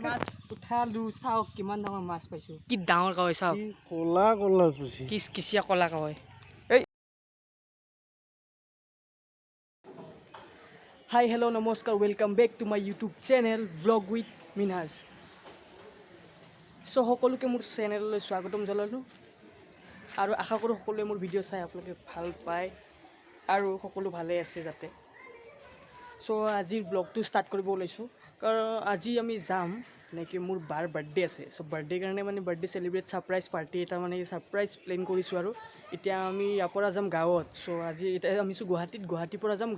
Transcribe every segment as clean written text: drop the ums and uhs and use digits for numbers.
মাছ উঠালো চাওক কিমান ডাঙৰ মাছ পাইছো কি ডাঙৰ কাৱৈ চাওক কলা কলা পুছি কিচিয়া কলা কাৱৈ হাই হেল্ল' নমস্কাৰ welcome back to my YouTube channel vlog with Minhaj show' সকলোকে মোৰ চেনেললৈ স্বাগতম জনালোঁ আৰু আশা কৰোঁ সকলোৱে মোৰ ভিডিঅ' চাই আপোনালোকে ভাল পায় আৰু সকলো ভালে আছে যাতে চ' আজিৰ ব্লগটো ষ্টাৰ্ট কৰিব ওলাইছোঁ কাৰণ আজি আমি যাম এনেকৈ মোৰ বাৰ বাৰ্থডে আছে চ' বাৰ্থডে কাৰণে মানে বাৰ্থডে চেলিব্ৰেট ছাৰপ্ৰাইজ পাৰ্টি এটা মানে ছাৰপ্ৰাইজ প্লেন কৰিছোঁ আৰু এতিয়া আমি ইয়াৰ পৰা যাম গাঁৱত চ' আজি এতিয়া আমি গুৱাহাটীৰ পৰা যাম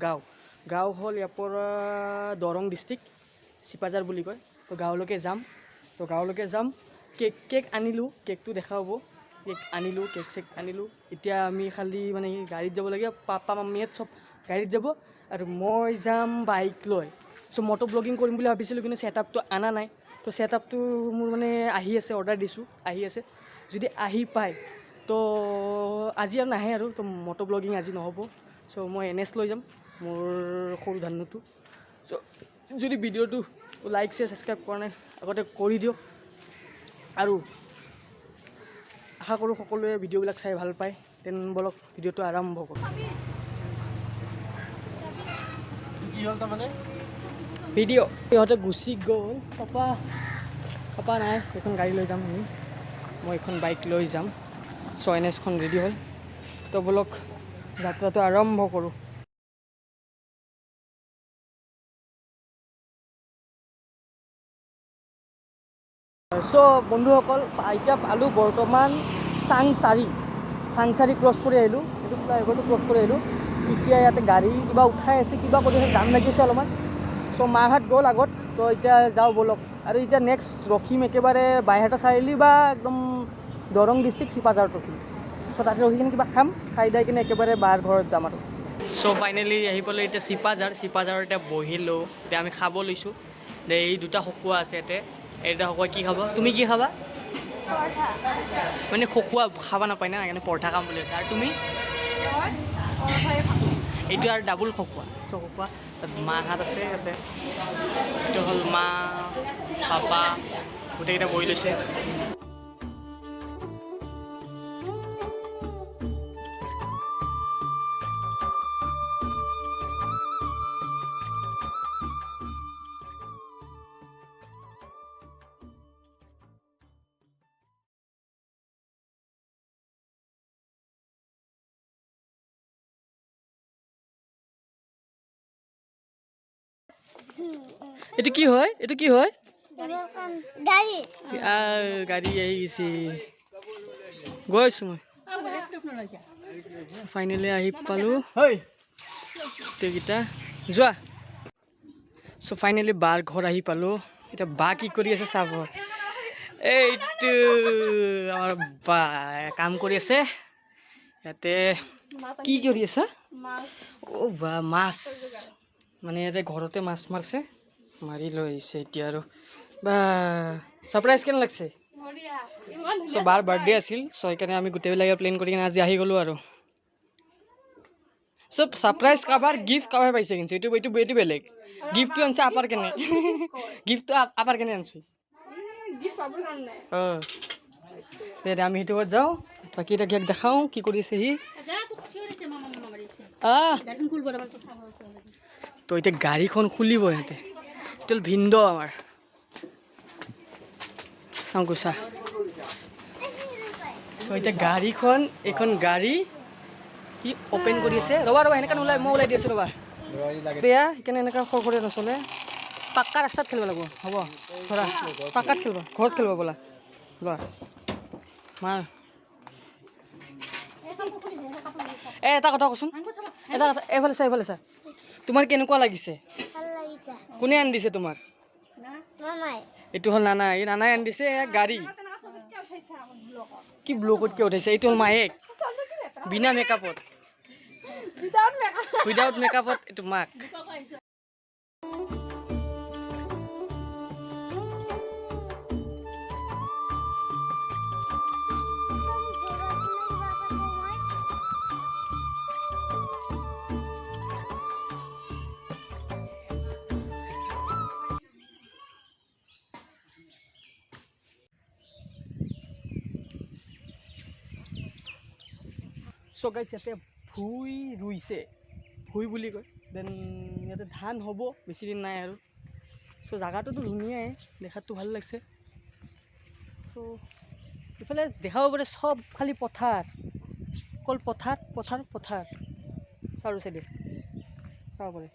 গাঁও হ'ল ইয়াৰ পৰা দৰং ডিষ্ট্ৰিক্ট চিপাঝাৰ বুলি কয় তো গাঁৱলৈকে যাম কেক আনিলোঁ কেকটো দেখা হ'ব কেক আনিলোঁ এতিয়া আমি খালি মানে গাড়ীত যাব লাগে পাপা মামীহঁত চব গাড়ীত যাব আৰু মই যাম বাইক লৈ চ' মটো ব্লগিং কৰিম বুলি ভাবিছিলোঁ কিন্তু ছেটআপটো অনা নাই তো ছেটআপটো মোৰ মানে আহি আছে অৰ্ডাৰ দিছোঁ আহি আছে যদি আহি পায় তো আজি আৰু নাহে আৰু তো মটো ব্লগিং আজি নহ'ব চ' মই NS লৈ যাম মোৰ সৰু ধানুটো চ' যদি ভিডিঅ'টো লাইক শ্বেয়াৰ ছাবস্ক্ৰাইব কৰা নাই আগতে কৰি দিয়ক আৰু আশা কৰোঁ সকলোৱে ভিডিঅ'বিলাক চাই ভাল পায় তেন বলক ভিডিঅ'টো আৰম্ভ কৰোঁ কি হ'ল তাৰমানে ভিডিঅ' সিহঁতে গুচি গ'ল পাপা নাই এখন গাড়ী লৈ যাম মই এখন বাইক লৈ যাম চ' NSখন ৰেডি হ'ল তো বলক যাত্ৰাটো আৰম্ভ কৰোঁ চ' বন্ধুসকল এতিয়া পালোঁ বৰ্তমান চাংচাৰি ক্ৰছ কৰি আহিলোঁ এইটো ফ্লাইঅভাৰটো ক্ৰছ কৰি আহিলোঁ এতিয়া ইয়াতে গাড়ী কিবা উঠাই আছে কিবা কৰি আছে জাম লাগিছে অলপমান চ' মাহঁত গ'ল আগত তো এতিয়া যাওঁ ব'লক আৰু এতিয়া নেক্সট ৰখিম একেবাৰে বাইহাটা চাৰিআলি বা একদম দৰং ডিষ্ট্ৰিক্ট চিপাঝাৰত ৰখিম চ' তাতে ৰখি কিনে কিবা খাই দাই কিনে একেবাৰে বাৰ ঘৰত যাম আৰু চ' ফাইনেলি আহি পালোঁ এতিয়া চিপাঝাৰত এতিয়া বহিলোঁ এতিয়া আমি খাব লৈছোঁ এই দুটা খকুৱা আছে ইয়াতে এই দুটা খকুৱাই কি খাব তুমি কি খাবা মানে খকুৱা খাব নাপায় না সেইকাৰণে পৰঠা খাম বুলি আছে আৰু তুমি এইটো আৰু ডাবুল খকুৱা চ' খকুৱা তাত মাহঁত আছে ইয়াতে এইটো হ'ল মা পাপা গোটেইকেইটা বহি লৈছে এইটো কি হয় গাড়ী আহি গৈছে গৈছোঁ মই ফাইনেলি আহি পালোঁ গোটেইকেইটা যোৱা চ' ফাইনেলি বাৰ ঘৰ আহি পালোঁ এতিয়া বা কি কৰি আছে চাব এইটো আমাৰ বা কাম কৰি আছে ইয়াতে কি কৰি আছা অ' বা মাছ মানে ইয়াতে ঘৰতে মাছ মাৰিছে মাৰি লৈ আহিছে এতিয়া আৰু বা ছাৰপ্ৰাইজ কেনে লাগছে চ' বাৰ বাৰ্থডে আছিল চ' সেইকাৰণে আমি গোটেইবিলাকে প্লেন কৰি কিনে আজি আহি গ'লোঁ আৰু চব ছাৰপ্ৰাইজ কাবাৰ গিফ্ট কাবাৰ পাইছে কিন্তু এইটো বেলেগ গিফ্টটো আনছে আপাৰ কেনে গিফ্টটো আপাৰ কেনে আনছো অঁ আমি সেইটো ঘৰত যাওঁ বাকী এটা কেক দেখাওঁ কি কৰি আছে সি তো এতিয়া গাড়ীখন খুলিব সিহঁতে এইটো ভিন্দ আমাৰ চাওঁ কৈছা চ' এতিয়া এইখন গাড়ী কি অ'পেন কৰি আছে ৰ'বা সেনেকৈ মই ওলাই দি আছোঁ ৰ'বা বেয়া সেইকাৰণে এনেকুৱা সৰু নচলে পাক্কা ৰাস্তাত খেলিব লাগিব হ'ব ধৰা পাক্কাত খেলিব ঘৰত খেলিব ব'লা লোৱা মা এটা কথা কচোন এইফালে চা তোমাৰ কেনেকুৱা লাগিছে কোনে আনি দিছে তোমাক এইটো হ'ল নানা এই নানাই আনি দিছে গাড়ী কি ব্লগতকৈ উঠাইছে এইটো হ'ল মায়েক বিনা মেকআপত উইদাউট মেকআপত এইটো মাক চ' গাইছ ইয়াতে ভুই ৰুইছে, ভুই বুলি কয়। দেন ইয়াতে ধান হ'ব, বেছি দিন নাই আৰু। চ' জাগাটোতো ধুনীয়াই, দেখাততো ভাল লাগছে। চ' ইফালে দেখাব পাৰে চব খালি পথাৰ, অকল পথাৰ পথাৰ পথাৰ। চাৰিও চাইডে চাব পাৰে।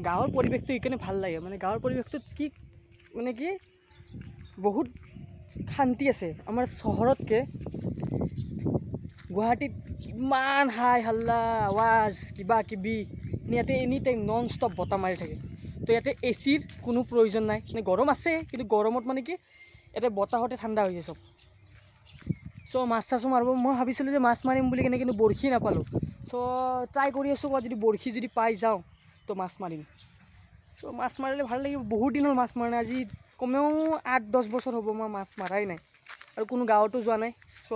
গাঁৱৰ পৰিৱেশটো এইকাৰণে ভাল লাগে, মানে গাঁৱৰ পৰিৱেশটোত কি মানে কি বহুত শান্তি আছে। আমাৰ চহৰতকৈ গুৱাহাটীত ইমান হাই হাল্লা আৱাজ কিবা কিবি, ইয়াতে এনি টাইম নন ষ্টপ বতাহ মাৰি থাকে। তো ইয়াতে এচিৰ কোনো প্ৰয়োজন নাই, মানে গৰম আছে কিন্তু গৰমত মানে কি ইয়াতে বতাহতে ঠাণ্ডা হৈ যায় চব। চ' মাছ চাছো মাৰিব মই ভাবিছিলোঁ যে মাছ মাৰিম বুলি কেনে, কিন্তু বৰশী নাপালোঁ। চ' ট্ৰাই কৰি আছোঁ, যদি বৰশী যদি পাই যাওঁ তো মাছ মাৰিম। চ' মাছ মাৰিলে ভাল লাগিব, বহুত দিনৰ মাছ মৰা নাই, আজি কমেও 8-10 বছৰ হ'ব মই মাছ মাৰাই নাই, আৰু কোনো গাঁৱতো যোৱা নাই। চ'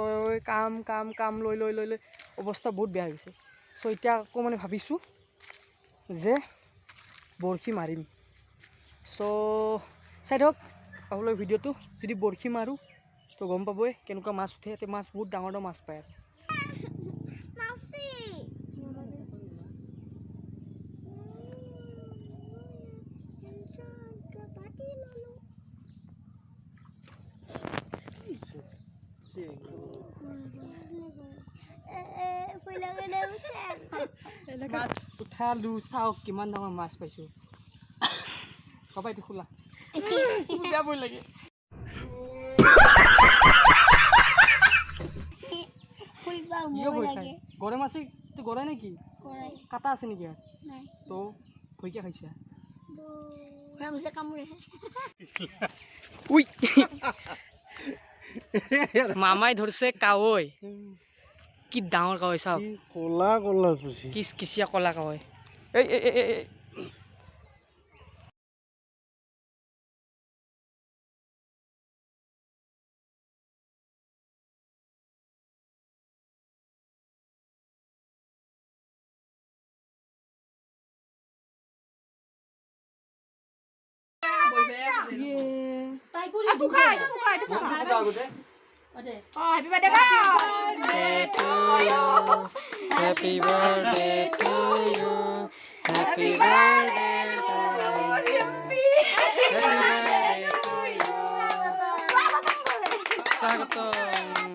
কাম কাম কাম লৈ লৈ লৈ লৈ অৱস্থা বহুত বেয়া হৈ গৈছে। চ' এতিয়া আকৌ মানে ভাবিছোঁ যে বৰশী মাৰিম। চ' চাই থাকক আপোনালোকে ভিডিঅ'টো, যদি বৰশী মাৰোঁ তো গম পাবই কেনেকুৱা মাছ উঠে। ইয়াতে মাছ বহুত ডাঙৰ ডাঙৰ মাছ পায় আৰু। মাছ উঠালোঁ, চাওক কিমান ডাঙৰ মাছ পাইছোঁ। হ'ব এইটো খোলা, বেয়া ভয় লাগে। কিয় ভয় খাই? গৰৈ মাছে তো গৰৈ নেকি? কাটা আছে নেকি ইয়াত? তো ভয় কিয় খাইছা? উই মামাই ধৰিছে কাৱৈ, কি ডাঙৰ কাৱৈ চাওক, কলা কলা পুছি। কিচিয়া কলা কাৱৈ। এই এই এই এই Happy birthday to you. Happy birthday to you. Happy birthday to you. Swagatam.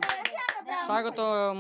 Swagatam.